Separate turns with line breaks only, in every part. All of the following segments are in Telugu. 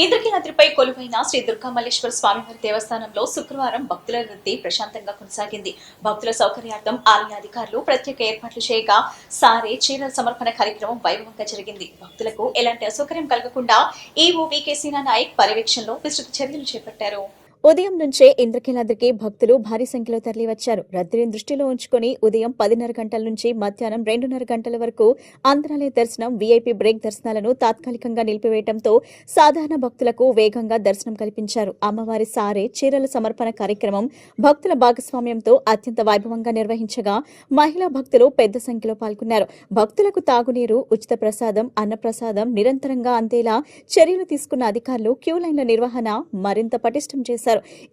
ఇంద్రకీలాద్రిపై కొలువైన శ్రీ దుర్గామల్లేశ్వర స్వామివారి దేవస్థానంలో శుక్రవారం భక్తుల రద్దీ ప్రశాంతంగా కొనసాగింది. భక్తుల సౌకర్యార్థం ఆలయ అధికారులు ప్రత్యేక ఏర్పాట్లు చేయగా సారే చీరల సమర్పణ కార్యక్రమం వైభవంగా జరిగింది. భక్తులకు ఎలాంటి అసౌకర్యం కలగకుండా ఈవో వికే సీనా నాయక్ పర్యవేక్షణలో విస్తృత చర్యలు చేపట్టారు. ఉదయం నుంచే ఇంద్రకీలాద్రికి భక్తులు భారీ సంఖ్యలో తరలివచ్చారు. రద్దీని దృష్టిలో ఉంచుకుని ఉదయం 10:30 గంటల నుంచి మధ్యాహ్నం 2:30 గంటల వరకు అంతరాలయ దర్శనం, వీఐపీ బ్రేక్ దర్శనాలను తాత్కాలికంగా నిలిపివేయడంతో సాధారణ భక్తులకు వేగంగా దర్శనం కల్పించారు. అమ్మవారి సారే చీరల సమర్పణ కార్యక్రమం భక్తుల భాగస్వామ్యంతో అత్యంత వైభవంగా నిర్వహించగా మహిళా భక్తులు పెద్ద సంఖ్యలో పాల్గొన్నారు. భక్తులకు తాగునీరు, ఉచిత ప్రసాదం, అన్నప్రసాదం నిరంతరంగా అందేలా చర్యలు తీసుకున్న అధికారులు క్యూ లైన్ల నిర్వహణ మరింత పటిష్టం చేశారు.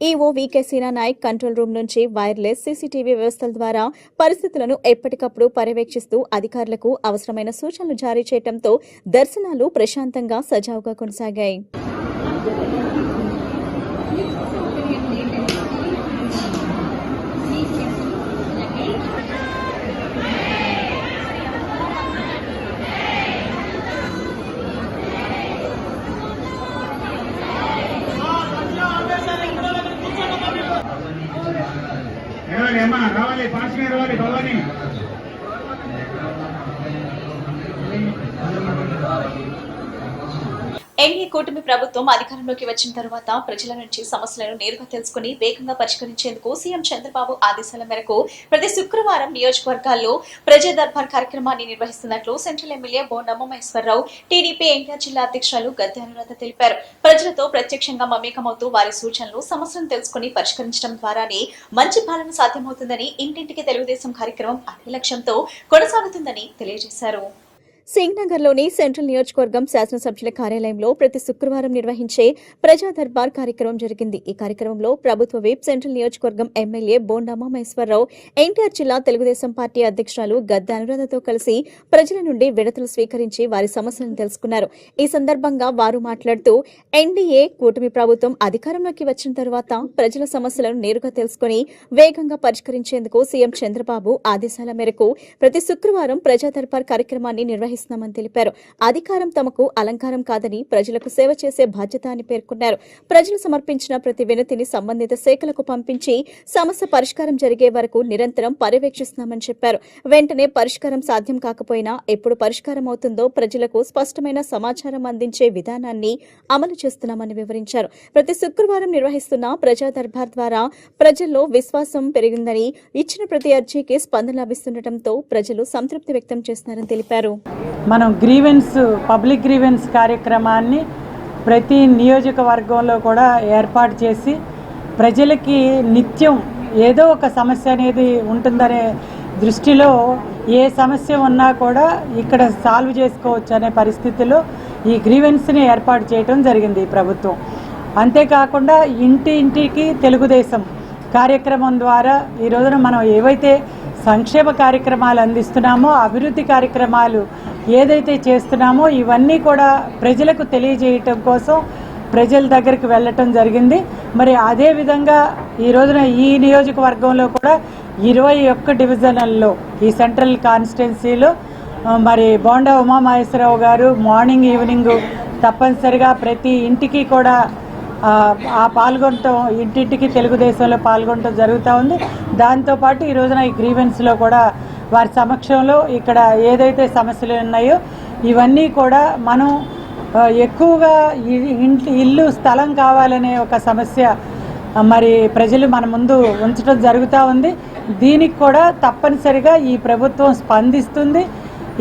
ఈవో వికే సీనా నాయక్ కంట్రోల్ రూమ్ నుంచి వైర్లెస్ సీసీటీవీ వ్యవస్థల ద్వారా పరిస్థితులను ఎప్పటికప్పుడు పర్యవేక్షిస్తూ అధికారులకు అవసరమైన సూచనలు జారీ చేయడంతో దర్శనాలు ప్రశాంతంగా సజావుగా కొనసాగాయి.
రావాలి పార్టీ రావాలి భవానీ
ఎన్డీఏ కూటమి ప్రభుత్వం అధికారంలోకి వచ్చిన తర్వాత ప్రజల నుంచి సమస్యలను నేరుగా తెలుసుకుని వేగంగా పరిష్కరించేందుకు సీఎం చంద్రబాబు ఆదేశాల మేరకు ప్రతి శుక్రవారం నియోజకవర్గాల్లో ప్రజా దర్బార్ కార్యక్రమాన్ని నిర్వహిస్తున్నట్లు సెంట్రల్ ఎమ్మెల్యే బోండా ఉమామహేశ్వరరావు, టీడీపీ ఎన్టీఆర్ జిల్లా అధ్యక్షులు గద్దె అనురాధ తెలిపారు. ప్రజలతో ప్రత్యక్షంగా మమేకమవుతూ వారి సూచనలు, సమస్యలను తెలుసుకుని పరిష్కరించడం ద్వారానే మంచి పాలన సాధ్యమవుతుందని, ఇంటింటికి తెలుగుదేశం కార్యక్రమం అదే లక్ష్యంతో కొనసాగుతుందని తెలియజేశారు. సింగ్నగర్లోని సెంట్రల్ నియోజకవర్గం శాసనసభ్యుల కార్యాలయంలో ప్రతి శుక్రవారం నిర్వహించే ప్రజా దర్బార్ కార్యక్రమం జరిగింది. ఈ కార్యక్రమంలో ప్రభుత్వ విప్, సెంట్రల్ నియోజకవర్గం ఎమ్మెల్యే బోండా ఉమామహేశ్వరరావు, ఎన్టీఆర్ జిల్లా తెలుగుదేశం పార్టీ అధ్యక్షురాలు గద్దె అనురాధతో కలిసి ప్రజల నుండి విడతలు స్వీకరించి వారి సమస్యలను తెలుసుకున్నారు. ఈ సందర్భంగా వారు మాట్లాడుతూ ఎన్డీఏ కూటమి ప్రభుత్వం అధికారంలోకి వచ్చిన తర్వాత ప్రజల సమస్యలను నేరుగా తెలుసుకుని వేగంగా పరిష్కరించేందుకు సీఎం చంద్రబాబు ఆదేశాల మేరకు ప్రతి శుక్రవారం ప్రజా దర్బార్ కార్యక్రమాన్ని నిర్వహిస్తున్నామని తెలిపారు. అధికారం తమకు అలంకారం కాదని ప్రజలకు సేవ చేసే బాధ్యత అని పేర్కొన్నారు. ప్రజలు సమర్పించిన ప్రతి వినతిని సంబంధిత శాఖలకు పంపించి సమస్య పరిష్కారం జరిగే వరకు నిరంతరం పర్యవేక్షిస్తున్నామని చెప్పారు. వెంటనే పరిష్కారం సాధ్యం కాకపోయినా ఎప్పుడు పరిష్కారం అవుతుందో ప్రజలకు స్పష్టమైన సమాచారం అందించే విధానాన్ని అమలు చేస్తున్నామని వివరించారు. ప్రతి శుక్రవారం నిర్వహిస్తున్న ప్రజా దర్బార్ ద్వారా ప్రజల్లో విశ్వాసం పెరిగిందని, ఇచ్చిన ప్రతి అర్జీకి స్పందన లభిస్తుండటంతో ప్రజలు సంతృప్తి వ్యక్తం చేస్తున్నారని తెలిపారు.
మనం పబ్లిక్ గ్రీవెన్స్ కార్యక్రమాన్ని ప్రతి నియోజకవర్గంలో కూడా ఏర్పాటు చేసి ప్రజలకి నిత్యం ఏదో ఒక సమస్య అనేది ఉంటుందనే దృష్టిలో ఏ సమస్య ఉన్నా కూడా ఇక్కడ సాల్వ్ చేసుకోవచ్చు అనే పరిస్థితిలో ఈ గ్రీవెన్స్ని ఏర్పాటు చేయడం జరిగింది ఈ ప్రభుత్వం. అంతేకాకుండా ఇంటింటికి తెలుగుదేశం కార్యక్రమం ద్వారా ఈ రోజున మనం ఏవైతే సంక్షేమ కార్యక్రమాలు అందిస్తున్నామో, అభివృద్ధి కార్యక్రమాలు ఏదైతే చేస్తున్నామో ఇవన్నీ కూడా ప్రజలకు తెలియజేయటం కోసం ప్రజల దగ్గరికి వెళ్ళటం జరిగింది. మరి అదేవిధంగా ఈ రోజున ఈ నియోజకవర్గంలో కూడా 21 డివిజన్లలో ఈ సెంట్రల్ కాన్స్టిట్యున్సీలో మరి బోండా ఉమామహేశ్వరరావు గారు మార్నింగ్, ఈవినింగ్ తప్పనిసరిగా ప్రతి ఇంటికి కూడా పాల్గొనటం, ఇంటింటికి తెలుగుదేశంలో పాల్గొనటం జరుగుతూ ఉంది. దాంతోపాటు ఈ రోజున ఈ గ్రీవెన్స్లో కూడా వారి సమక్షంలో ఇక్కడ ఏదైతే సమస్యలు ఉన్నాయో ఇవన్నీ కూడా మనం ఎక్కువగా ఇల్లు, స్థలం కావాలనే ఒక సమస్య మరి ప్రజలు మన ముందు ఉంచడం జరుగుతూ ఉంది. దీనికి కూడా తప్పనిసరిగా ఈ ప్రభుత్వం స్పందిస్తుంది.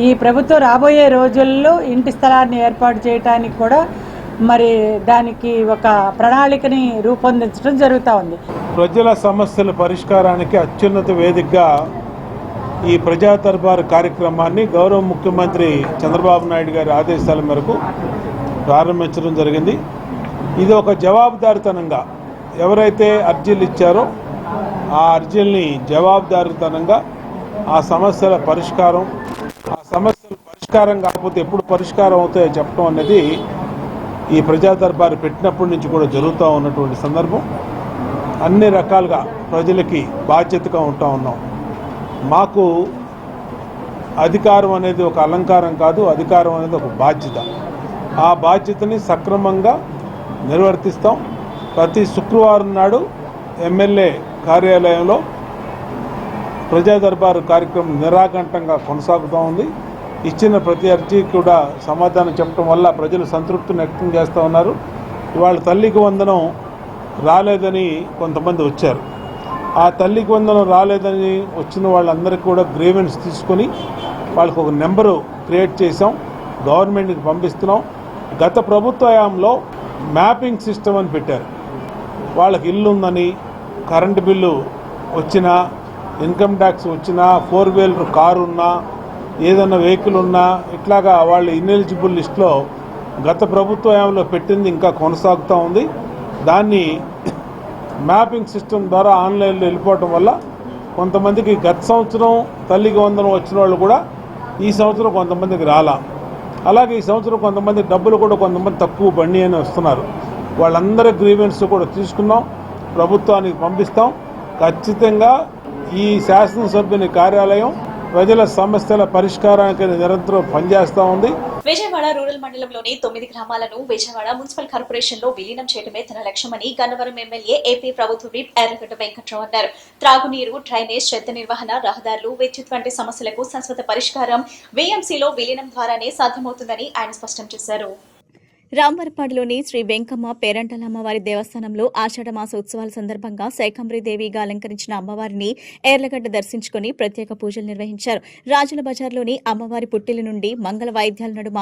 ఈ ప్రభుత్వం రాబోయే రోజుల్లో ఇంటి స్థలాన్ని ఏర్పాటు చేయడానికి కూడా మరి దానికి ఒక ప్రణాళికని రూపొందించడం జరుగుతూ ఉంది.
ప్రజల సమస్యల పరిష్కారానికి అత్యున్నత వేదికగా ఈ ప్రజా దర్బార్ కార్యక్రమాన్ని గౌరవ ముఖ్యమంత్రి చంద్రబాబు నాయుడు గారి ఆదేశాల మేరకు ప్రారంభించడం జరిగింది. ఇది ఒక జవాబుదారితనంగా ఎవరైతే అర్జీలు ఇచ్చారో ఆ అర్జీల్ని జవాబుదారితనంగా ఆ సమస్యల పరిష్కారం, ఆ సమస్యల పరిష్కారం కాకపోతే ఎప్పుడు పరిష్కారం అవుతాయో చెప్పడం అనేది ఈ ప్రజా దర్బారు పెట్టినప్పటి నుంచి కూడా జరుగుతూ ఉన్నటువంటి సందర్భం. అన్ని రకాలుగా ప్రజలకి బాధ్యతగా ఉంటా ఉన్నాం. మాకు అధికారం అనేది ఒక అలంకారం కాదు, అధికారం అనేది ఒక బాధ్యత. ఆ బాధ్యతని సక్రమంగా నిర్వర్తిస్తాం. ప్రతి శుక్రవారం నాడు ఎమ్మెల్యే కార్యాలయంలో ప్రజా దర్బారు కార్యక్రమం నిరాకంఠంగా కొనసాగుతూ ఉంది. ఇచ్చిన ప్రతి అర్జీకి కూడా సమాధానం చెప్పడం వల్ల ప్రజలు సంతృప్తిని వ్యక్తం చేస్తూ ఉన్నారు. ఇవాళ తల్లికి వందనం రాలేదని కొంతమంది వచ్చారు. ఆ తల్లికి వందనం రాలేదని వచ్చిన వాళ్ళందరికీ కూడా గ్రీవెన్స్ తీసుకొని వాళ్ళకు ఒక నెంబరు క్రియేట్ చేసాం, గవర్నమెంట్కి పంపిస్తున్నాం. గత ప్రభుత్వ హయాంలో మ్యాపింగ్ సిస్టమ్ అని పెట్టారు. వాళ్ళకి ఇల్లు ఉందని, కరెంటు బిల్లు వచ్చినా, ఇన్కమ్ ట్యాక్స్ వచ్చినా, 4-వీలర్ కారు ఉన్నా, ఏదన్నా వెహికల్ ఉన్నా, ఇట్లాగా వాళ్ళు ఇన్ఎలిజిబుల్ లిస్టులో గత ప్రభుత్వ హయాంలో పెట్టింది ఇంకా కొనసాగుతూ ఉంది. దాన్ని మ్యాపింగ్ సిస్టమ్ ద్వారా ఆన్లైన్లో వెళ్ళిపోవటం వల్ల కొంతమందికి గత సంవత్సరం తల్లికి వందనం వచ్చిన వాళ్ళు కూడా ఈ సంవత్సరం కొంతమందికి రాలా. అలాగే ఈ సంవత్సరం కొంతమంది డబ్బులు కూడా కొంతమంది తక్కువ బండి అని వస్తున్నారు. వాళ్ళందరి గ్రీవెన్స్ కూడా తీసుకున్నాం, ప్రభుత్వానికి పంపిస్తాం. ఖచ్చితంగా ఈ శాసనసభ్యుని కార్యాలయం ప్రజల సమస్యల పరిష్కారానికి నిరంతరం పనిచేస్తూ ఉంది.
విజయవాడ రూరల్ మండలంలోని 9 గ్రామాలను విజయవాడ మున్సిపల్ కార్పొరేషన్ లో విలీనం చేయడమే తన లక్ష్యమని గన్నవరం ఎమ్మెల్యే ఏపీ ప్రభుత్వ విప్ ఎర్రగడ్డ వెంకట్రావు అన్నారు. త్రాగునీరు, డ్రైనేజ్, చెత్త నిర్వహణ, రహదారులు, విద్యుత్ వంటి సమస్యలకు శాశ్వత పరిష్కారం వీఎంసీలో విలీనం ద్వారానే సాధ్యమవుతుందని ఆయన స్పష్టం చేశారు. రాంవరపాడులోని శ్రీ వెంకమ్మ పేరంటల అమ్మవారి దేవస్థానంలో ఆషాఢమాస ఉత్సవాల సందర్భంగా శైకంబ్రీదేవిగా అలంకరించిన అమ్మవారిని ఏర్లగడ్డ దర్శించుకుని ప్రత్యేక పూజలు నిర్వహించారు. రాజుల బజార్లోని అమ్మవారి పుట్టిల నుండి మంగళ వాయిద్యాల నడుమ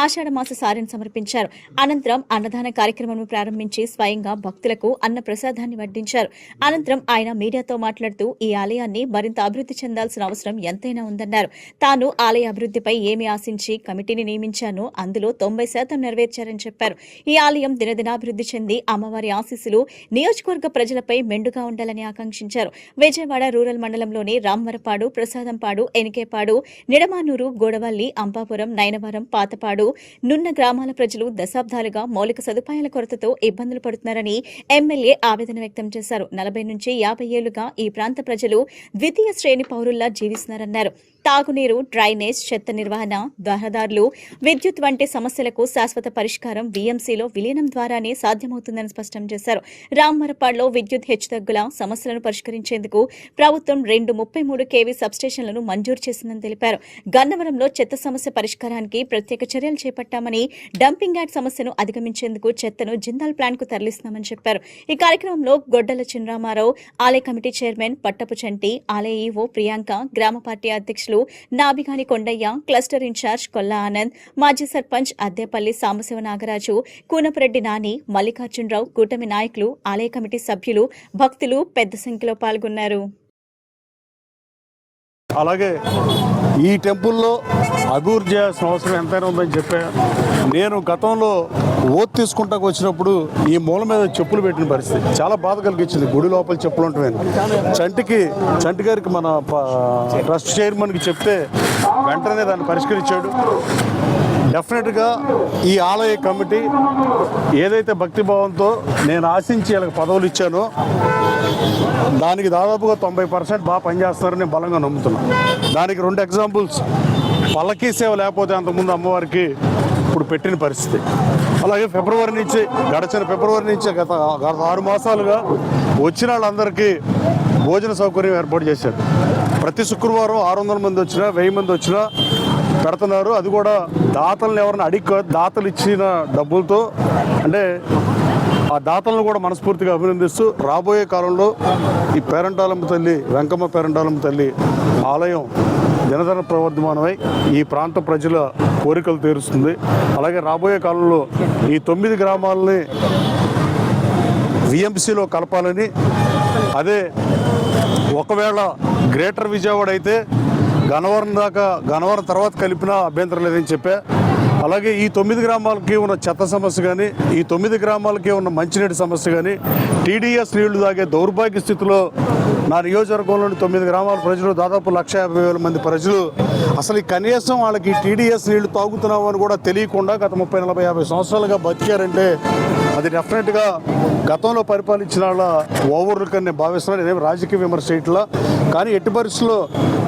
ఆషాఢమాస సారెను సమర్పించారు. అనంతరం అన్నదాన కార్యక్రమం ప్రారంభించి స్వయంగా భక్తులకు అన్న ప్రసాదాన్ని వడ్డించారు. అనంతరం ఆయన మీడియాతో మాట్లాడుతూ ఈ ఆలయాన్ని మరింత అభివృద్ధి చెందాల్సిన అవసరం ఎంతైనా ఉందన్నారు. తాను ఆలయ అభివృద్ధిపై ఏమి ఆశించి కమిటీని నియమించానో అందులో 90% నెరవేర్చారని చెప్పారు. ఈ ఆలయం దినదినాభివృద్ధి చెంది అమ్మవారి ఆశీస్సులు నియోజకవర్గ ప్రజలపై మెండుగా ఉండాలని ఆకాంక్షించారు. విజయవాడ రూరల్ మండలంలోని రాంవరపాడు, ప్రసాదంపాడు, ఎనికేపాడు, నిడమానూరు, గోడవల్లి, అంబాపురం, నయనవరం, పాతపాడు, నున్న గ్రామాల ప్రజలు దశాబ్దాలుగా మౌలిక సదుపాయాల కొరతతో ఇబ్బందులు పడుతున్నారని ఎమ్మెల్యే ఆవేదన వ్యక్తం చేశారు. 40 నుంచి 50 ఏళ్లుగా ఈ ప్రాంత ప్రజలు ద్వితీయ శ్రేణి పౌరుల్లా జీవిస్తున్నారన్నారు. తాగునీరు, డ్రైనేజ్, చెత్త నిర్వహణ, రహదారులు, విద్యుత్ వంటి సమస్యలకు శాశ్వత పరిష్కారం వీఎంసీలో విలీనం ద్వారానే సాధ్యమవుతుందని స్పష్టం చేశారు. రాంవరపాడులో విద్యుత్ హెచ్చుతగ్గుల సమస్యలను పరిష్కరించేందుకు ప్రభుత్వం 2 33 kV సబ్స్టేషన్లను మంజూరు చేసిందని తెలిపారు. గన్నవరంలో చెత్త సమస్య పరిష్కారానికి ప్రత్యేక చర్యలు చేపట్టామని, డంపింగ్ యార్డ్ సమస్యను అధిగమించేందుకు చెత్తను జిందాల్ ప్లాంట్ కు తరలిస్తున్నామని చెప్పారు. ఈ కార్యక్రమంలో గొడ్డల చినరామారావు, ఆలయ కమిటీ చైర్మన్ పట్టపు చంటి, ఆలయ ఈవో ప్రియాంక, గ్రామ పార్టీ అధ్యక్షులు నాబిగాని కొండయ్య, క్లస్టర్ ఇన్ఛార్జ్ కొల్లా ఆనంద్, మాజీ సర్పంచ్ అద్దేపల్లి సాంబశివ నాగరాజు, కూనపరెడ్డి నాని, మల్లికార్జునరావు, కూటమి నాయకులు, ఆలయ కమిటీ సభ్యులు, భక్తులు పెద్ద సంఖ్యలో పాల్గొన్నారు.
అలాగే ఈ టెంపుల్లో అభివృద్ధి చేయాల్సిన అవసరం ఎంతైనా ఉందని చెప్పా. నేను గతంలో ఓత్ తీసుకుంటాకు వచ్చినప్పుడు ఈ మూల మీద చెప్పులు పెట్టిన పరిస్థితి చాలా బాధ కలిగించింది. గుడి లోపల చెప్పులు ఉంటాయని చంటి గారికి మన ట్రస్ట్ చైర్మన్కి చెప్తే వెంటనే దాన్ని పరిష్కరించాడు. డెఫినెట్గా ఈ ఆలయ కమిటీ ఏదైతే భక్తిభావంతో నేను ఆశించి వాళ్ళకి పదవులు ఇచ్చానో దానికి దాదాపుగా 90% బాగా పనిచేస్తారని నేను బలంగా నమ్ముతున్నాను. దానికి 2 ఎగ్జాంపుల్స్. పల్లకీ సేవ లేకపోతే అంతకుముందు అమ్మవారికి ఇప్పుడు పెట్టిన పరిస్థితి. అలాగే గడిచిన ఫిబ్రవరి నుంచి గత 6 మాసాలుగా వచ్చిన వాళ్ళందరికీ భోజన సౌకర్యం ఏర్పాటు చేశారు. ప్రతి శుక్రవారం 600 మంది వచ్చినా 1000 మంది వచ్చినా పెడుతున్నారు. అది కూడా దాతలను ఎవరిని అడిగి దాతలు ఇచ్చిన డబ్బులతో, అంటే ఆ దాతలను కూడా మనస్ఫూర్తిగా అభినందిస్తూ రాబోయే కాలంలో ఈ పేరంటాలమ్మ తల్లి, వెంకమ్మ పేరంటాలమ్మ తల్లి ఆలయం దినదిన ప్రవర్ధమానమై ఈ ప్రాంత ప్రజల కోరికలు తీరుస్తుంది. అలాగే రాబోయే కాలంలో ఈ 9 గ్రామాలని విఎంసీలో కలపాలని, అదే ఒకవేళ గ్రేటర్ విజయవాడ అయితే గన్నవరం తర్వాత కలిపినా అభ్యంతరం లేదని చెప్పా. అలాగే ఈ 9 గ్రామాలకి ఉన్న చెత్త సమస్య కానీ, ఈ 9 గ్రామాలకి ఉన్న మంచినీటి సమస్య కానీ, టీడీఎస్ నీళ్లు తాగే దౌర్భాగ్య స్థితిలో నా నియోజకవర్గంలోని 9 గ్రామాల ప్రజలు, దాదాపు 1,50,000 మంది ప్రజలు అసలు కనీసం వాళ్ళకి టీడీఎస్ నీళ్లు తాగుతున్నామని కూడా తెలియకుండా గత 30, 40, 50 సంవత్సరాలుగా బతికారంటే అది డెఫినెట్గా గతంలో పరిపాలించిన వాళ్ళ ఓవర్లుక్ అని నేను భావిస్తున్నాను. ఇదేమి రాజకీయ విమర్శ ఇట్లా, కానీ ఎట్టి పరిస్థితుల్లో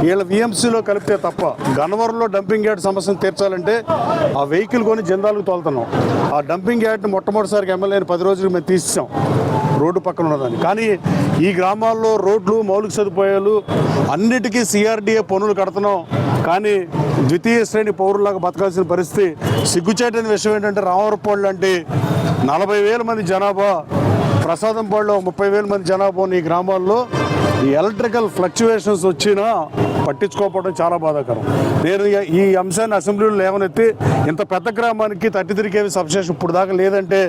వీళ్ళ విఎంసీలో కలిపితే తప్ప గన్నవరంలో డంపింగ్ యార్డ్ సమస్యను తీర్చాలంటే ఆ వెహికల్ కొని జందాలకు తోలుతున్నాం. ఆ డంపింగ్ యార్డ్ని మొట్టమొదటిసారిగా ఎమ్మెల్యేని 10 రోజులు మేము తీసాం రోడ్డు పక్కన ఉన్నదాన్ని. కానీ ఈ గ్రామాల్లో రోడ్లు, మౌలిక సదుపాయాలు అన్నిటికీ సిఆర్డీఏ పనులు కడుతున్నాం. కానీ ద్వితీయ శ్రేణి పౌరులాగా బతకాల్సిన పరిస్థితి. సిగ్గుచేటైన విషయం ఏంటంటే రామవరపాడు లాంటి 40,000 మంది జనాభా, ప్రసాదంపాడులో 30,000 మంది జనాభా ఉన్న ఈ గ్రామాల్లో ఈ ఎలక్ట్రికల్ ఫ్లక్చువేషన్స్ వచ్చినా పట్టించుకోకపోవడం చాలా బాధాకరం. నేను ఈ అంశాన్ని అసెంబ్లీలో లేవనెత్తి ఇంత పెద్ద గ్రామానికి 33 kV సబ్స్టేషన్ ఇప్పుడు దాకా లేదంటే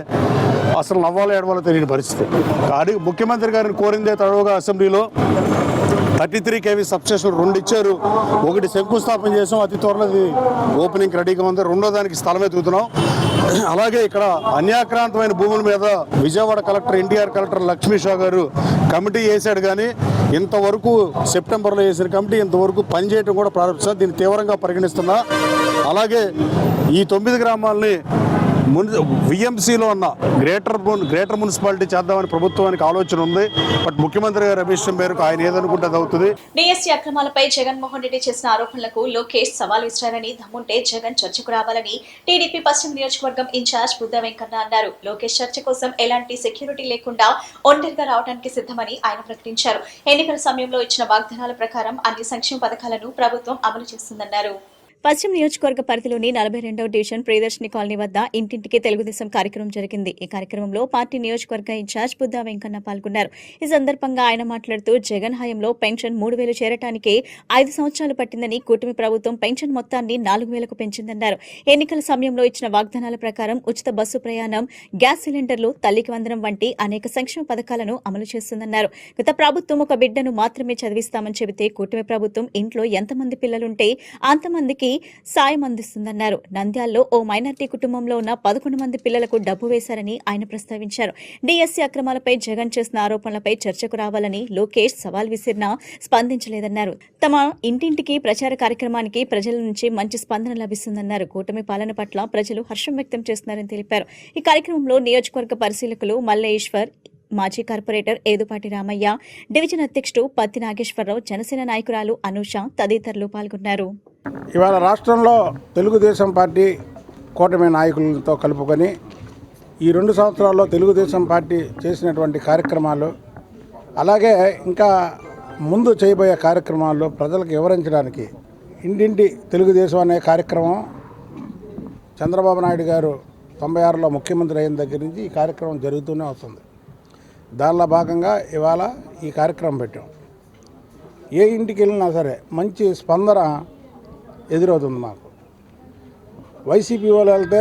అసలు నవ్వాలో ఏడవాలో తెలియని పరిస్థితి. కానీ ముఖ్యమంత్రి గారిని కోరిందే తడవుగా అసెంబ్లీలో 33 kV సబ్స్టేషన్ 2 ఇచ్చారు. ఒకటి శంకుస్థాపన చేసాం, అతి త్వరలో ఓపెనింగ్ రెడీగా ఉంది. రెండో దానికి స్థలం ఎదుగుతున్నాం. అలాగే ఇక్కడ అన్యాక్రాంతమైన భూముల మీద విజయవాడ కలెక్టర్, ఎన్టీఆర్ కలెక్టర్ లక్ష్మీ షా గారు కమిటీ వేశాడు. కానీ ఇంతవరకు సెప్టెంబర్లో వేసిన కమిటీ ఇంతవరకు పనిచేయడం కూడా ప్రారంభిస్తారు. దీన్ని తీవ్రంగా పరిగణిస్తున్నా. అలాగే ఈ 9 గ్రామాలని విఎంసీలో ఉన్న గ్రేటర్ మున్సిపాలిటీ చేద్దామని ప్రభుత్వానికి ఆలోచన ఉంది. బట్ ముఖ్యమంత్రి గారి అభిష్టం మేరకు ఆయన ఏదనుకుంటే అది అవుతుంది.
డిఎస్సీ అక్రమాలపై జగన్మోహన్ రెడ్డి చేసిన ఆరోపణలకు లోకేష్ సవాల్ విసిరారని, దమ్ముంటే జగన్ చర్చకు రావాలని టీడీపీ పశ్చిమ నియోజకవర్గం ఇన్ఛార్జ్ బుద్ధ వెంకన్న అన్నారు. లోకేష్ చర్చ కోసం ఎలాంటి సెక్యూరిటీ లేకుండా ఒంటరిగా రావడానికి సిద్ధమని ఆయన ప్రకటించారు. ఎన్నికల సమయంలో ఇచ్చిన వాగ్దానాల ప్రకారం అన్ని సంక్షేమ పథకాలను ప్రభుత్వం అమలు చేస్తుందన్నారు. పశ్చిమ నియోజకవర్గ పరిధిలోని 42వ డివిజన్ ప్రియదర్శిని కాలనీ వద్ద ఇంటింటికి తెలుగుదేశం కార్యక్రమం జరిగింది. ఈ కార్యక్రమంలో పార్టీ నియోజకవర్గ ఇన్ఛార్జ్ బుద్ధ వెంకన్న పాల్గొన్నారు. ఈ సందర్భంగా ఆయన మాట్లాడుతూ జగన్ హయాంలో పెన్షన్ 3,000 చేరటానికి 5 సంవత్సరాలు పట్టిందని, కూటమి ప్రభుత్వం పెన్షన్ మొత్తాన్ని 4,000కు పెంచిందన్నారు. ఎన్నికల సమయంలో ఇచ్చిన వాగ్దానాల ప్రకారం ఉచిత బస్సు ప్రయాణం, గ్యాస్ సిలిండర్లు, తల్లికి వందనం వంటి అనేక సంక్షేమ పథకాలను అమలు చేస్తుందన్నారు. గత ప్రభుత్వం ఒక బిడ్డను మాత్రమే చదివిస్తామని చెబితే కూటమి ప్రభుత్వం ఇంట్లో ఎంతమంది పిల్లలుంటే అంతమందికి సాయం అందిస్తుందన్నారు. నంద్యాలలో ఓ మైనార్టీ కుటుంబంలో ఉన్న 11 మంది పిల్లలకు డబ్బు వేశారని ఆయన ప్రస్తావించారు. డిఎస్సీ అక్రమాలపై జగన్ చేసిన ఆరోపణలపై చర్చకు రావాలని లోకేష్ సవాల్ విసిరినా స్పందించలేదన్నారు. తమ ఇంటింటికి ప్రచార కార్యక్రమానికి ప్రజల నుంచి మంచి స్పందన లభిస్తుందన్నారు. కూటమి పాలన పట్ల ప్రజలు హర్షం వ్యక్తం చేస్తున్నారని తెలిపారు. ఈ కార్యక్రమంలో నియోజకవర్గ పరిశీలకులు మల్లేశ్వర్, మాజీ కార్పొరేటర్ ఏదుపాటి రామయ్య, డివిజన్ అధ్యక్షుడు పత్తి నాగేశ్వరరావు, జనసేన నాయకురాలు అనూష తదితరులు పాల్గొన్నారు.
ఇవాళ రాష్ట్రంలో తెలుగుదేశం పార్టీ కూటమి నాయకులతో కలుపుకొని ఈ 2 సంవత్సరాల్లో తెలుగుదేశం పార్టీ చేసినటువంటి కార్యక్రమాలు, అలాగే ఇంకా ముందు చేయబోయే కార్యక్రమాల్లో ప్రజలకు వివరించడానికి ఇంటింటి తెలుగుదేశం అనే కార్యక్రమం చంద్రబాబు నాయుడు గారు 96లో ముఖ్యమంత్రి అయిన దగ్గర నుంచి ఈ కార్యక్రమం జరుగుతూనే వస్తుంది. దానిలో భాగంగా ఇవాళ ఈ కార్యక్రమం పెట్టాం. ఏ ఇంటికి వెళ్ళినా సరే మంచి స్పందన ఎదురవుతుంది మాకు. వైసీపీ వాళ్ళు వెళ్తే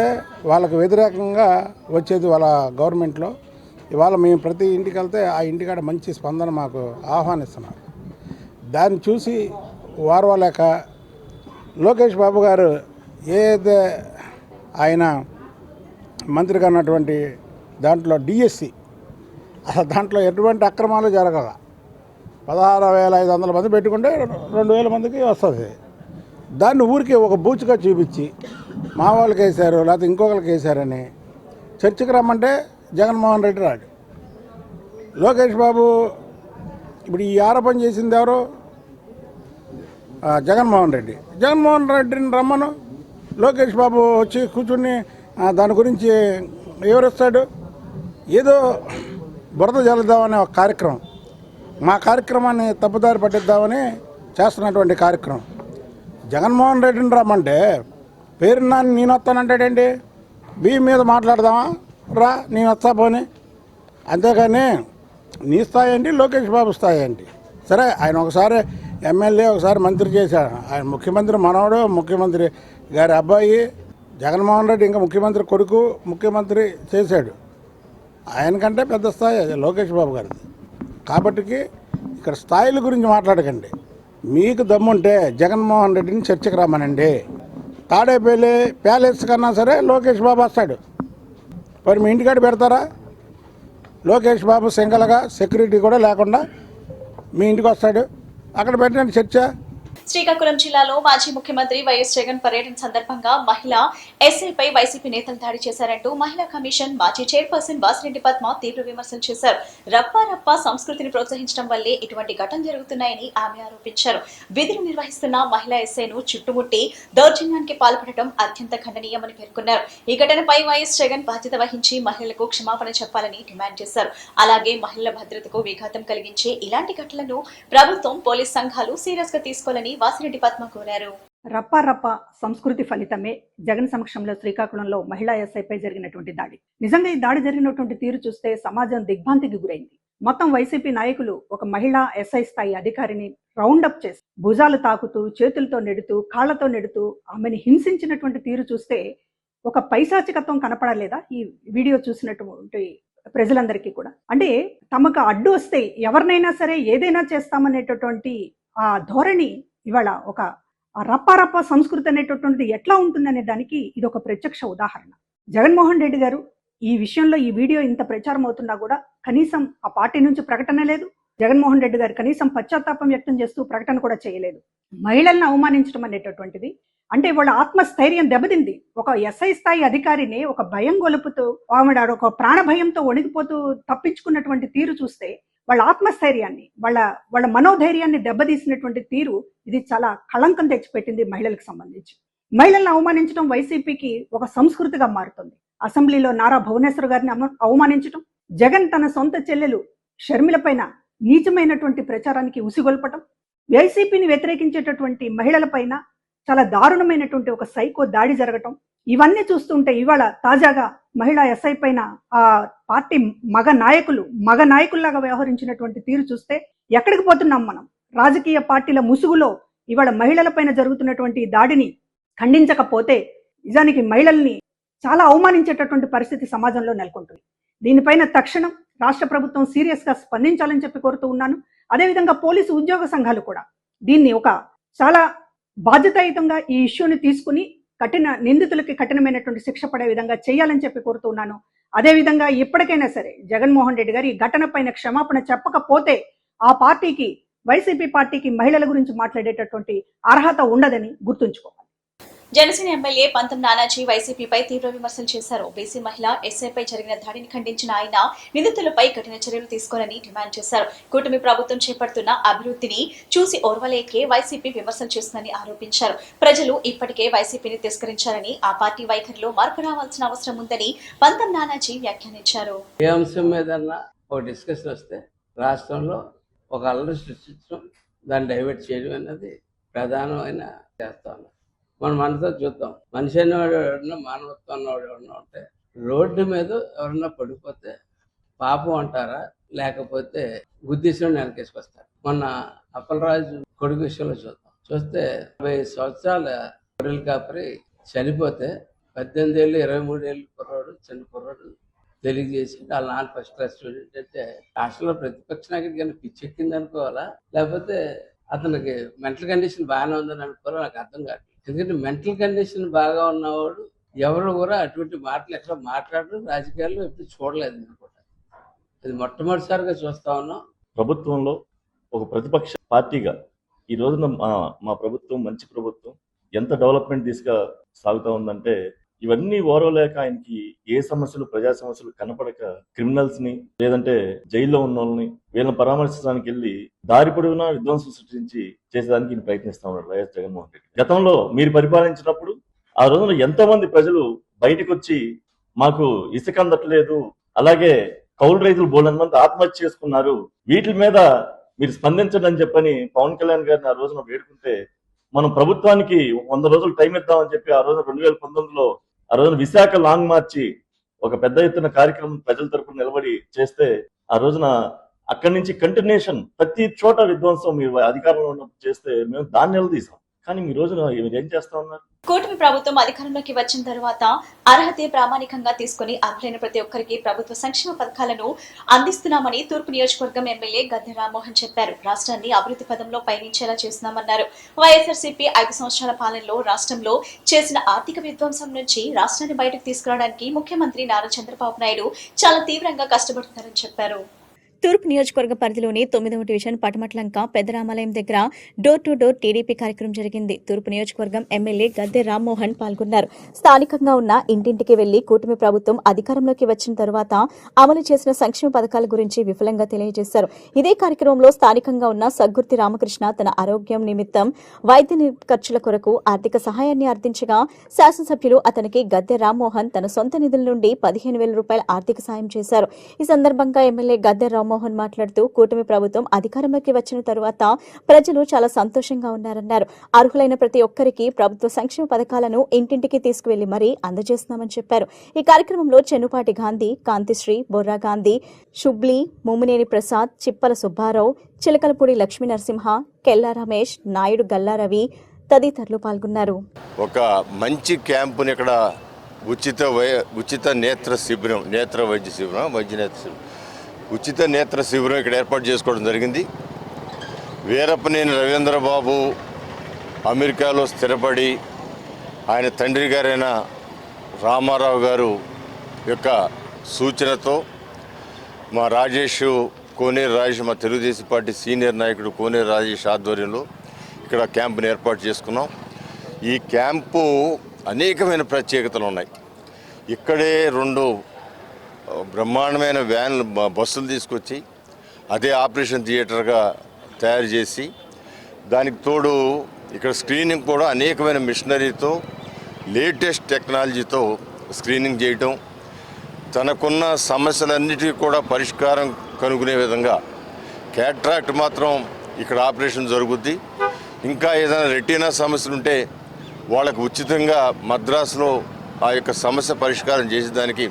వాళ్ళకు వ్యతిరేకంగా వచ్చేది వాళ్ళ గవర్నమెంట్లో. ఇవాళ మేము ప్రతి ఇంటికి వెళ్తే ఆ ఇంటికాడ మంచి స్పందన మాకు ఆహ్వానిస్తున్నారు. దాన్ని చూసి వారవలేక లోకేష్ బాబు గారు ఏదైతే ఆయన మంత్రిగా ఉన్నటువంటి దాంట్లో డిఎస్సి, అసలు దాంట్లో ఎటువంటి అక్రమాలు జరగల. 16,500 మంది పెట్టుకుంటే 2,000 మందికి వస్తుంది. దాన్ని ఊరికి ఒక బూచుగా చూపించి మా వాళ్ళకి వేశారు లేకపోతే ఇంకొకరికి వేశారని చర్చకు రమ్మంటే జగన్మోహన్ రెడ్డి రాడు. లోకేష్ బాబు ఇప్పుడు ఈ ఆరోపణ చేసింది ఎవరు? జగన్మోహన్ రెడ్డి. జగన్మోహన్ రెడ్డిని రమ్మను, లోకేష్ బాబు వచ్చి కూర్చుని దాని గురించి వివరిస్తాడు. ఏదో బురద జల్లుదామనే ఒక కార్యక్రమం, మా కార్యక్రమాన్ని తప్పుదారి పట్టిద్దామని చేస్తున్నటువంటి కార్యక్రమం. జగన్మోహన్ రెడ్డిని రమ్మంటే పేరున్నా నేను వస్తానంటాడేంటి? బియ్యం మీద మాట్లాడదామా? రా, నేను వస్తా పోని. అంతేకాని నీ స్థాయి ఏంటి, లోకేష్ బాబు స్థాయి ఏంటి? సరే, ఆయన ఒకసారి ఎమ్మెల్యే, ఒకసారి మంత్రి చేశాడు. ఆయన ముఖ్యమంత్రి మనవడు, ముఖ్యమంత్రి గారి అబ్బాయి. జగన్మోహన్ రెడ్డి ఇంకా ముఖ్యమంత్రి కొడుకు, ముఖ్యమంత్రి చేశాడు. ఆయనకంటే పెద్ద స్థాయి లోకేష్ బాబు గారిది. కాబట్టి ఇక్కడ స్థాయిల గురించి మాట్లాడకండి. మీకు దమ్ముంటే జగన్మోహన్ రెడ్డిని చర్చకు రమ్మనండి. తాడేపల్లి ప్యాలెస్ కన్నా సరే లోకేష్ బాబు వస్తాడు. మరి మీ ఇంటికాడ పెడతారా? లోకేష్ బాబు సింగల్గా సెక్యూరిటీ కూడా లేకుండా మీ ఇంటికి వస్తాడు. అక్కడ పెట్టండి చర్చ.
శ్రీకాకుళం జిల్లాలో మాజీ ముఖ్యమంత్రి వైఎస్ జగన్ పర్యటన సందర్భంగా మహిళా ఎస్ఐపై వైసీపీ నేతలు దాడి చేశారంటూ మహిళా కమిషన్ మాజీ చైర్పర్సన్ వాసిరెడ్డి పద్మ తీవ్ర విమర్శలు చేశారు. రప్పా సంస్కృతిని ప్రోత్సహించడం వల్లే ఇటువంటి ఘటనలు జరుగుతున్నాయని ఆమె ఆరోపించారు. విధులు నిర్వహిస్తున్న మహిళా ఎస్ఐను చుట్టుముట్టి దౌర్జన్యానికి పాల్పడటం అత్యంత ఖండనీయమని పేర్కొన్నారు. ఈ ఘటనపై వైఎస్ జగన్ బాధ్యత వహించి మహిళలకు క్షమాపణ చెప్పాలని డిమాండ్ చేశారు. అలాగే మహిళల భద్రతకు విఘాతం కలిగించే ఇలాంటి ఘటనలను ప్రభుత్వం, పోలీస్ సంఘాలు సీరియస్ గా తీసుకోవాలని వాసిరెడ్డి పద్మ కోరారు.
రప్పా సంస్కృతి ఫలితమే జగన్ సమక్షంలో శ్రీకాకుళంలో మహిళా ఎస్ఐపై జరిగినటువంటి దాడి. నిజంగా ఈ దాడి జరిగినటువంటి తీరు చూస్తే సమాజం దిగ్భ్రాంతికి గురైంది. మొత్తం వైసీపీ నాయకులు ఒక మహిళా ఎస్ఐ స్థాయి అధికారిని రౌండప్ చేసి భుజాలు తాకుతూ, చేతులతో నెడుతూ, కాళ్లతో నెడుతూ ఆమెను హింసించినటువంటి తీరు చూస్తే ఒక పైశాచికత్వం కనపడలేదా ఈ వీడియో చూసినటువంటి ప్రజలందరికీ కూడా? అంటే తమకు అడ్డు వస్తే ఎవరినైనా సరే ఏదైనా చేస్తామనేటటువంటి ఆ ధోరణి ఇవాళ ఒక రప్పా సంస్కృతి అనేటటువంటిది ఎట్లా ఉంటుందనే దానికి ఇది ఒక ప్రత్యక్ష ఉదాహరణ. జగన్మోహన్ రెడ్డి గారు ఈ విషయంలో ఈ వీడియో ఇంత ప్రచారం అవుతున్నా కూడా కనీసం ఆ పార్టీ నుంచి ప్రకటన లేదు. జగన్మోహన్ రెడ్డి గారు కనీసం పశ్చాత్తాపం వ్యక్తం చేస్తూ ప్రకటన కూడా చేయలేదు. మహిళలను అవమానించడం అనేటటువంటిది అంటే వాళ్ళ ఆత్మస్థైర్యం దెబ్బతింది. ఒక ఎస్ఐ స్థాయి అధికారిని ఒక భయం గొలుపుతూ ఆవిడ ఒక ప్రాణ భయంతో వణికిపోతూ తప్పించుకున్నటువంటి తీరు చూస్తే వాళ్ళ ఆత్మస్థైర్యాన్ని, వాళ్ళ మనోధైర్యాన్ని దెబ్బతీసినటువంటి తీరు ఇది చాలా కళంకం తెచ్చిపెట్టింది మహిళలకు సంబంధించి. మహిళలను అవమానించడం వైసీపీకి ఒక సంస్కృతిగా మారుతుంది. అసెంబ్లీలో నారా భువనేశ్వర్ గారిని అవమానించడం, జగన్ తన సొంత చెల్లెలు షర్మిల పైన నీచమైనటువంటి ప్రచారానికి ఉసిగొల్పటం, వైసీపీని వ్యతిరేకించేటటువంటి మహిళల పైన చాలా దారుణమైనటువంటి ఒక సైకో దాడి జరగటం, ఇవన్నీ చూస్తుంటే ఇవాళ తాజాగా మహిళా ఎస్ఐ పైన ఆ పార్టీ మగ నాయకుల్లాగా వ్యవహరించినటువంటి తీరు చూస్తే ఎక్కడికి పోతున్నాం మనం? రాజకీయ పార్టీల ముసుగులో ఇవాళ మహిళల పైన జరుగుతున్నటువంటి దాడిని ఖండించకపోతే నిజానికి మహిళల్ని చాలా అవమానించేటటువంటి పరిస్థితి సమాజంలో నెలకొంటుంది. దీనిపైన తక్షణం రాష్ట్ర ప్రభుత్వం సీరియస్ గా స్పందించాలని చెప్పి కోరుతూ ఉన్నాను. అదేవిధంగా పోలీసు ఉద్యోగ సంఘాలు కూడా దీన్ని ఒక చాలా బాధ్యతాయుతంగా ఈ ఇష్యూని తీసుకుని నిందితులకి కఠినమైనటువంటి శిక్ష పడే విధంగా చేయాలని చెప్పి కోరుతున్నాను. అదేవిధంగా ఇప్పటికైనా సరే జగన్మోహన్ రెడ్డి గారు ఈ ఘటన పైన క్షమాపణ చెప్పకపోతే ఆ పార్టీకి, వైసీపీ పార్టీకి మహిళల గురించి మాట్లాడేటటువంటి అర్హత ఉండదని గుర్తుంచుకోవాలి.
జనసేన ఎమ్మెల్యే పంతం నానాజీ వైసీపీపై తీవ్ర విమర్శలు చేశారు. బీసీ మహిళా ఎస్ఐపై జరిగిన దాడిని ఖండించిన ఆయన నిందితులపై కఠిన చర్యలు తీసుకోవాలని డిమాండ్ చేశారు. కూటమి ప్రభుత్వం చేపడుతున్న అభివృద్ధిని చూసి ఓర్వలేకే వైసీపీ విమర్శలు చేస్తుందని ఆరోపించారు. ప్రజలు ఇప్పటికే వైసీపీని తిరస్కరించారని, ఆ పార్టీ వైఖరిలో మార్పు రావాల్సిన అవసరం ఉందని పంతం నానాజీ వ్యాఖ్యానించారు.
ఏ అంశం మీద ఒక డిస్కషన్ వస్తే రాష్ట్రంలో ఒక అల్లరి సృష్టించడం, దాన్ని డైవర్ట్ చేయడం అనేది ప్రధానమైన చేస్తాను. మనం మనతో చూద్దాం. మనిషి అనేవాడు ఎవరన్నా, మానవత్వం అన్నవాడు ఎవరన్నా ఉంటే రోడ్డు మీద ఎవరన్నా పడిపోతే పాపం అంటారా, లేకపోతే గుద్దేశ్వరుని వెనకేసుకొస్తారు. మొన్న అప్పలరాజు కొడుకు విషయంలో చూస్తే 50 సంవత్సరాల గొర్రెల కాపరి చనిపోతే 18 ఏళ్ళు 23 ఏళ్ళు కుర్రాడు, చిన్న కుర్రాడు తెలియజేసి వాళ్ళ నాన్న ఫస్ట్ క్లాస్ స్టూడెంట్ అంటే రాష్ట్రంలో ప్రతిపక్ష నాయకుడికి కానీ పిచ్చెక్కింది అనుకోవాలా, లేకపోతే అతనికి మెంటల్ కండిషన్ బాగానే ఉందని అనుకోవాలా, నాకు అర్థం కాదు. ఎందుకంటే మెంటల్ కండిషన్ బాగా ఉన్నవాడు ఎవరు కూడా అటువంటి మాటలు ఎక్కడ మాట్లాడరు, రాజకీయాల్లో ఎప్పుడు చూడలేదు అనుకుంటా. ఇది మొట్టమొదటిసారిగా చూస్తా ఉన్నాం.
ప్రభుత్వంలో ఒక ప్రతిపక్ష పార్టీగా ఈ రోజున మా ప్రభుత్వం మంచి ప్రభుత్వం ఎంత డెవలప్మెంట్ దిశగా సాగుతూ ఉందంటే ఇవన్నీ ఓరవలేక ఆయనకి ఏ సమస్యలు, ప్రజా సమస్యలు కనపడక క్రిమినల్స్ ని లేదంటే జైల్లో ఉన్న వాళ్ళని వీళ్ళని పరామర్శించడానికి వెళ్ళి దారి పొడవునా విధ్వంసం సృష్టించి చేసేదానికి ఈయన ప్రయత్నిస్తా ఉన్నాడు వైఎస్ జగన్మోహన్ రెడ్డి. గతంలో మీరు పరిపాలించినప్పుడు ఆ రోజున ఎంతో మంది ప్రజలు బయటకు వచ్చి మాకు ఇసుక అందట్లేదు, అలాగే కౌలు రైతులు బోల్డెన్ మంది ఆత్మహత్య చేసుకున్నారు, వీటి మీద మీరు స్పందించండి అని చెప్పని పవన్ కళ్యాణ్ గారిని ఆ రోజున వేడుకుంటే మనం ప్రభుత్వానికి 100 రోజులు టైం ఇద్దామని చెప్పి ఆ రోజున 2019లో ఆ రోజున విశాఖ లాంగ్ మార్చి ఒక పెద్ద ఎత్తున కార్యక్రమం ప్రజల తరపున నిలబడి చేస్తే ఆ రోజున అక్కడి నుంచి కంటిన్యూషన్ ప్రతి చోట విధ్వంసం మీరు అధికారంలో ఉన్నప్పుడు చేస్తే మేము దాన్ని నిలదీసాం. కానీ మీ రోజున మీరు ఏం చేస్తా ఉన్నారు?
కూటమి ప్రభుత్వం అధికారంలోకి వచ్చిన తర్వాత అర్హతే ప్రామాణికంగా తీసుకుని అర్హులైన ప్రతి ఒక్కరికి ప్రభుత్వ సంక్షేమ పథకాలను అందిస్తున్నామని తూర్పు నియోజకవర్గం ఎమ్మెల్యే గద్దె రామ్మోహన్ చెప్పారు. రాష్ట్రాన్ని అభివృద్ధి పదంలో పయనించేలా చేస్తున్నామన్నారు. వైఎస్ఆర్సీపీ 5 సంవత్సరాల పాలనలో రాష్ట్రంలో చేసిన ఆర్థిక విధ్వంసం నుంచి రాష్ట్రాన్ని బయటకు తీసుకురావడానికి ముఖ్యమంత్రి నారా చంద్రబాబు నాయుడు చాలా తీవ్రంగా కష్టపడుతున్నారని చెప్పారు.
తూర్పు నియోజకవర్గ పరిధిలోని 9వ డివిజన్ పటమట్లంక పెద్దరామాలయం దగ్గర డోర్ టు డోర్ టీడీపీ కార్యక్రమం జరిగింది. తూర్పు నియోజకవర్గం ఎమ్మెల్యే గద్దె రామ్మోహన్ పాల్గొన్నారు. స్థానికంగా ఉన్న ఇంటింటికి వెళ్లి కూటమి ప్రభుత్వం అధికారంలోకి వచ్చిన తరువాత అమలు చేసిన సంక్షేమ పథకాల గురించి విపులంగా తెలియజేశారు. ఇదే కార్యక్రమంలో స్థానికంగా ఉన్న సగ్గుర్తి రామకృష్ణ తన ఆరోగ్యం నిమిత్తం వైద్య ఖర్చుల కొరకు ఆర్థిక సహాయాన్ని అర్థించగా శాసనసభ్యులు అతనికి గద్దె రామ్మోహన్ తన సొంత నిధుల నుండి 15,000 రూపాయల ఆర్థిక సాయం చేశారు. ఈ సందర్భంగా ఎమ్మెల్యే గద్దె రామ్మోహన్ మాట్లాడుతూ కూటమి ప్రభుత్వం అధికారంలోకి వచ్చిన తరువాత ప్రజలు చాలా సంతోషంగా ఉన్నారన్నారు. అర్హులైన ప్రతి ఒక్కరికి ప్రభుత్వ సంక్షేమ పథకాలను ఇంటింటికి తీసుకువెళ్లి మరీ అందజేస్తున్నామని చెప్పారు. ఈ కార్యక్రమంలో చెన్నుపాటి గాంధీ, కాంతిశ్రీ, బొర్రా గాంధీ, షుబ్లీ, ముమ్మినేని ప్రసాద్, చిప్పల సుబ్బారావు, చిలకలపూడి లక్ష్మీ నరసింహ, కెల్లా రమేష్, నాయుడు గల్లారవి తదితరులు పాల్గొన్నారు.
ఒక మంచి క్యాంపుని ఇక్కడ ఉచిత నేత్ర శిబిరం, నేత్ర వైద్య శిబిరం, ఉచిత నేత్ర శిబిరం ఇక్కడ ఏర్పాటు చేసుకోవడం జరిగింది. వీరప్పనేని రవీంద్రబాబు అమెరికాలో స్థిరపడి ఆయన తండ్రి గారైన రామారావు గారు యొక్క సూచనతో మా కోనేరు రాజేష్, మా తెలుగుదేశం పార్టీ సీనియర్ నాయకుడు కోనేరు రాజేష్ ఆధ్వర్యంలో ఇక్కడ క్యాంపుని ఏర్పాటు చేసుకున్నాం. ఈ క్యాంపు అనేకమైన ప్రత్యేకతలు ఉన్నాయి. ఇక్కడే 2 బ్రహ్మాండమైన బస్సులు తీసుకొచ్చి అదే ఆపరేషన్ థియేటర్గా తయారు చేసి దానికి తోడు ఇక్కడ స్క్రీనింగ్ కూడా అనేకమైన మిషనరీతో లేటెస్ట్ టెక్నాలజీతో స్క్రీనింగ్ చేయటం, తనకున్న సమస్యలన్నిటికీ కూడా పరిష్కారం కనుగొనే విధంగా క్యాట్రాక్ట్ మాత్రం ఇక్కడ ఆపరేషన్ జరుగుద్ది. ఇంకా ఏదైనా రెటీనా సమస్యలు ఉంటే వాళ్ళకు ఉచితంగా మద్రాసులో ఆ యొక్క సమస్య పరిష్కారం చేసేదానికి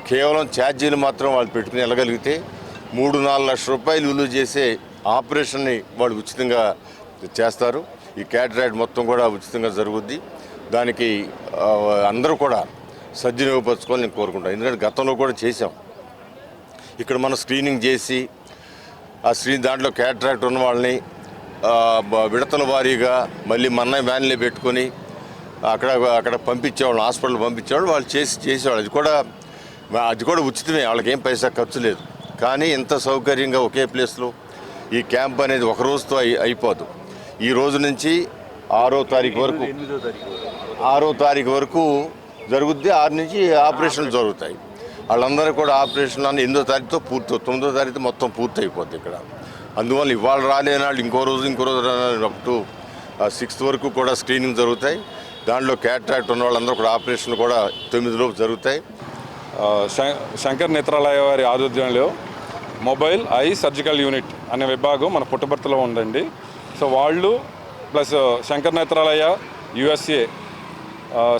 కేవలం ఛార్జీలు మాత్రం వాళ్ళు పెట్టుకుని వెళ్ళగలిగితే 3-4 లక్షల రూపాయలు విలువ చేసే ఆపరేషన్ని వాళ్ళు ఉచితంగా చేస్తారు. ఈ క్యాటరాక్ట్ మొత్తం కూడా ఉచితంగా జరుగుద్ది. దానికి అందరూ కూడా సద్వినియోగపరచుకోవాలని నేను కోరుకుంటాను. ఎందుకంటే గతంలో కూడా చేసాం. ఇక్కడ మనం స్క్రీనింగ్ చేసి ఆ దాంట్లో క్యాటరాక్ట్ ఉన్న వాళ్ళని విడతల వారీగా మళ్ళీ మన్నయ్య వ్యాన్లే పెట్టుకొని అక్కడ పంపించేవాళ్ళు, హాస్పిటల్ పంపించేవాళ్ళు, వాళ్ళు చేసేవాళ్ళు. అది కూడా ఉచితమే, వాళ్ళకి ఏం పైసా ఖర్చు లేదు. కానీ ఇంత సౌకర్యంగా ఒకే ప్లేస్లో ఈ క్యాంప్ అనేది ఒక రోజుతో అయిపోదు. ఈ రోజు నుంచి 6వ తారీఖు వరకు జరుగుద్ది. 6 నుంచి ఆపరేషన్లు జరుగుతాయి. వాళ్ళందరూ కూడా ఆపరేషన్లు 8వ తారీఖుతో పూర్తి, 9వ తారీఖు మొత్తం పూర్తి అయిపోద్ది ఇక్కడ. అందువల్ల ఇవాళ రాలేని వాళ్ళు ఇంకో రోజు అప్ టు 6th వరకు కూడా స్క్రీనింగ్ జరుగుతాయి. దాంట్లో క్యాటరాక్ట్ ఉన్న వాళ్ళందరూ కూడా ఆపరేషన్లు కూడా 9 లోపు జరుగుతాయి.
శంకర్ నేత్రాలయ వారి ఆధ్వర్యంలో మొబైల్ ఐ సర్జికల్ యూనిట్ అనే విభాగం మన పుట్టపర్తిలో ఉందండి. సో వాళ్ళు ప్లస్ శంకర్ నేత్రాలయ USA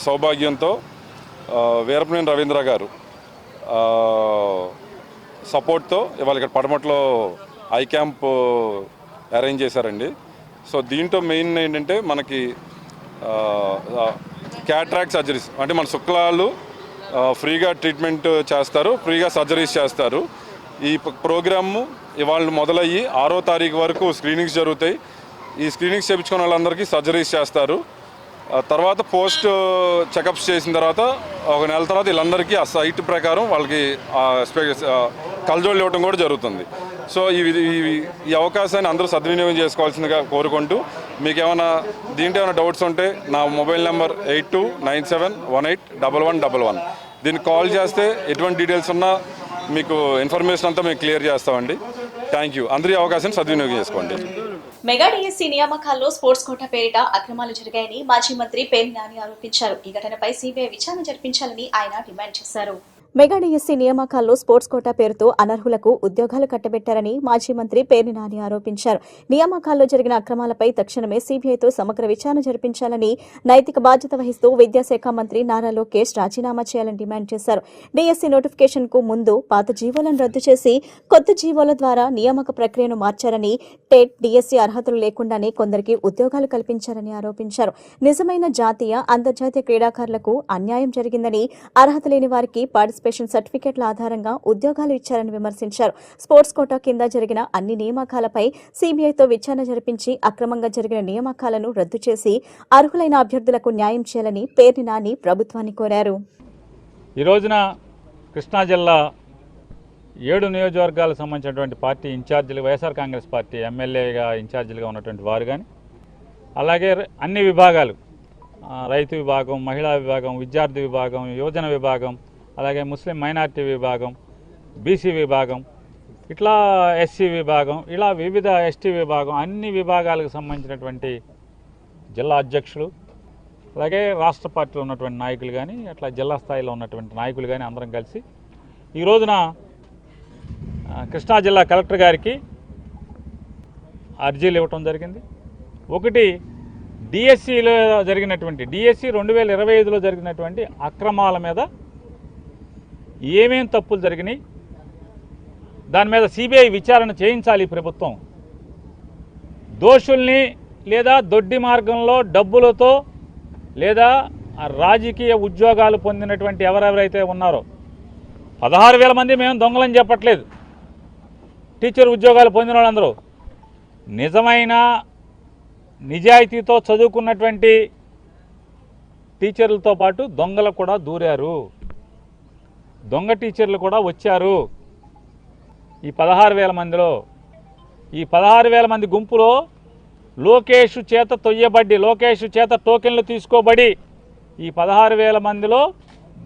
సౌభాగ్యంతో వీరప్పనేని రవీంద్ర గారు సపోర్ట్తో ఇవాళ ఇక్కడ పడమట్లో ఐ క్యాంప్ అరేంజ్ చేశారండి. సో దీంట్లో మెయిన్ ఏంటంటే మనకి క్యాట్రాక్ట్ సర్జరీస్ అంటే మన శుక్లాలు ఫ్రీగా ట్రీట్మెంట్ చేస్తారు, ఫ్రీగా సర్జరీస్ చేస్తారు. ఈ ప్రోగ్రాము ఇవాళ మొదలయ్యి 6వ తారీఖు వరకు స్క్రీనింగ్స్ జరుగుతాయి. ఈ స్క్రీనింగ్స్ చేయించుకున్న వాళ్ళందరికీ సర్జరీస్ చేస్తారు. తర్వాత పోస్ట్ చెకప్స్ చేసిన తర్వాత 1 నెల తర్వాత వీళ్ళందరికీ ఆ సైట్ ప్రకారం వాళ్ళకి కళ్ళజోళ్ళు ఇవ్వడం కూడా జరుగుతుంది. సో ఈ అవకాశాన్ని అందరూ సద్వినియోగం చేసుకోవాల్సిందిగా కోరుకుంటూ, మీకు దీంట్లో ఏమైనా డౌట్స్ ఉంటే నా మొబైల్ నెంబర్ 8297181111 దీన్ని కాల్ చేస్తే ఎటువంటి డీటెయిల్స్ ఉన్నా మీకు ఇన్ఫర్మేషన్ అంతా మేము క్లియర్ చేస్తామండి. Thank you. అందరి అవకాశాన్ని సద్వినియోగం చేసుకోండి.
మెగా డిఎస్సీ నియామకాల్లో స్పోర్ట్స్ కోటా పేరిట అక్రమాలు జరిగాయని మాజీ మంత్రి పేర్ని నాని ఆరోపించారు. ఈ ఘటనపై సిబిఐ విచారణ జరిపించాలని ఆయన డిమాండ్ చేశారు. మెగా డిఎస్సీ నియామకాల్లో స్పోర్ట్స్ కోటా పేరుతో అనర్హులకు ఉద్యోగాలు కట్టబెట్టారని మాజీ మంత్రి పేర్ని నాని ఆరోపించారు. నియామకాల్లో జరిగిన అక్రమాలపై తక్షణమే సీబీఐతో సమగ్ర విచారణ జరిపించాలని, నైతిక బాధ్యత వహిస్తూ విద్యాశాఖ మంత్రి నారా లోకేష్ రాజీనామా చేయాలని డిమాండ్ చేశారు. డిఎస్సీ నోటిఫికేషన్ కు ముందు పాత జీవోలను రద్దు చేసి కొత్త జీవోల ద్వారా నియామక ప్రక్రియను మార్చారని, టెట్ డిఎస్సీ అర్హతలు లేకుండానే కొందరికి ఉద్యోగాలు కల్పించారని ఆరోపించారు. నిజమైన జాతీయ, అంతర్జాతీయ క్రీడాకారులకు అన్యాయం జరిగిందని, అర్హత లేని వారికి పార్టిసిపేషన్ సర్టిఫికెట్ల ఆధారంగా ఉద్యోగాలు ఇచ్చారని విమర్శించారు. స్పోర్ట్స్ కోటా కింద జరిగిన అన్ని నియామకాలపై సీబీఐతో విచారణ జరిపించి అక్రమంగా జరిగిన నియామకాలను రద్దు చేసి అర్హులైన అభ్యర్థులకు న్యాయం చేయాలని పేర్ని నాని ప్రభుత్వాన్ని కోరారు.
ఈ రోజున కృష్ణా జిల్లా 7 నియోజకవర్గాలకు సంబంధించినటువంటి పార్టీ ఇన్ఛార్జీలు, వైఎస్ఆర్ కాంగ్రెస్ పార్టీ ఎమ్మెల్యేగా ఇన్ఛార్జీలుగా ఉన్నటువంటి వారు కానీ, అలాగే అన్ని విభాగాలు, రైతు విభాగం, మహిళా విభాగం, విద్యార్థి విభాగం, యువజన విభాగం, అలాగే ముస్లిం మైనారిటీ విభాగం, బీసీ విభాగం, ఇట్లా ఎస్సీ విభాగం, ఇలా వివిధ ఎస్టీ విభాగం, అన్ని విభాగాలకు సంబంధించినటువంటి జిల్లా అధ్యక్షులు, అలాగే రాష్ట్ర పార్టీలో ఉన్నటువంటి నాయకులు కానీ, అట్లా జిల్లా స్థాయిలో ఉన్నటువంటి నాయకులు కానీ అందరం కలిసి ఈ రోజున కృష్ణా జిల్లా కలెక్టర్ గారికి అర్జీలు ఇవ్వటం జరిగింది. ఒకటి డిఎస్సిలో జరిగినటువంటి డిఎస్సి 2025లో జరిగినటువంటి అక్రమాల మీద ఏమేం తప్పులు జరిగినాయి, దాని మీద సిబిఐ విచారణ చేయించాలి ప్రభుత్వం. దోషుల్ని లేదా దొడ్డి మార్గంలో డబ్బులతో లేదా రాజకీయ ఉద్యోగాలు పొందినటువంటి ఎవరెవరైతే ఉన్నారో 16,000 మంది మేము దొంగలని చెప్పట్లేదు. టీచర్ ఉద్యోగాలు పొందిన వాళ్ళందరూ నిజమైన నిజాయితీతో చదువుకున్నటువంటి టీచర్లతో పాటు దొంగలు కూడా దూరారు, దొంగ టీచర్లు కూడా వచ్చారు. ఈ 16,000 మందిలో, ఈ 16,000 మంది గుంపులో లోకేష్ చేత తొయ్యబడి, లోకేష్ చేత టోకెన్లు తీసుకోబడి ఈ 16,000 మందిలో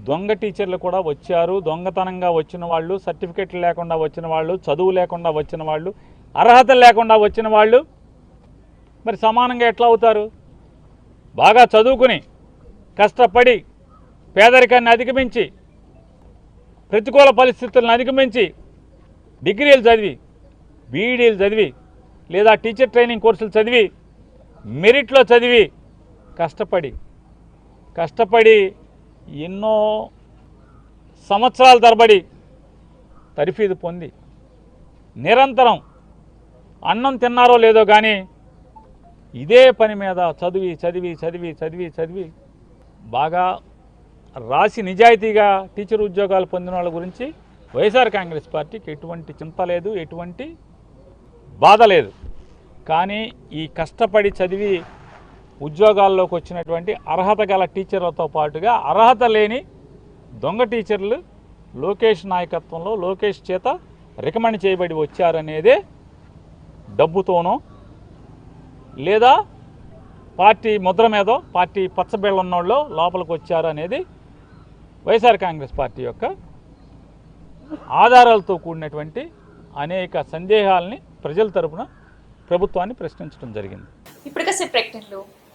దొంగ టీచర్లు కూడా వచ్చారు. దొంగతనంగా వచ్చిన వాళ్ళు, సర్టిఫికెట్లు లేకుండా వచ్చిన వాళ్ళు, చదువు లేకుండా వచ్చిన వాళ్ళు, అర్హతలు లేకుండా వచ్చిన వాళ్ళు మరి సమానంగా ఎట్లా అవుతారు? బాగా చదువుకుని కష్టపడి పేదరికాన్ని అధిగమించి ప్రతికూల పరిస్థితులను అధిగమించి డిగ్రీలు చదివి, బీఈడీలు చదివి, లేదా టీచర్ ట్రైనింగ్ కోర్సులు చదివి, మెరిట్లో చదివి కష్టపడి ఎన్నో సంవత్సరాల తరబడి తరఫీదు పొంది నిరంతరం అన్నం తిన్నారో లేదో కానీ ఇదే పని మీద చదివి బాగా రాసి నిజాయితీగా టీచర్ ఉద్యోగాలు పొందిన వాళ్ళ గురించి వైఎస్ఆర్ కాంగ్రెస్ పార్టీకి ఎటువంటి చింత లేదు, ఎటువంటి బాధ లేదు. కానీ ఈ కష్టపడి చదివి ఉద్యోగాల్లోకి వచ్చినటువంటి అర్హత గల టీచర్లతో పాటుగా అర్హత లేని దొంగ టీచర్లు లోకేష్ నాయకత్వంలో లోకేష్ చేత రికమెండ్ చేయబడి వచ్చారనేదే డబ్బుతోనో లేదా పార్టీ ముద్ర మీదో పార్టీ పచ్చబెళ్ళన్నోళ్ళు లోపలికి వచ్చారనేది వైఎస్ఆర్ కాంగ్రెస్ పార్టీ యొక్క ఆధారాలతో కూడినటువంటి అనేక సందేహాలని ప్రజల తరపున ప్రభుత్వాన్ని ప్రశ్నించడం జరిగింది.
ఇప్పుడు ప్రకటనలు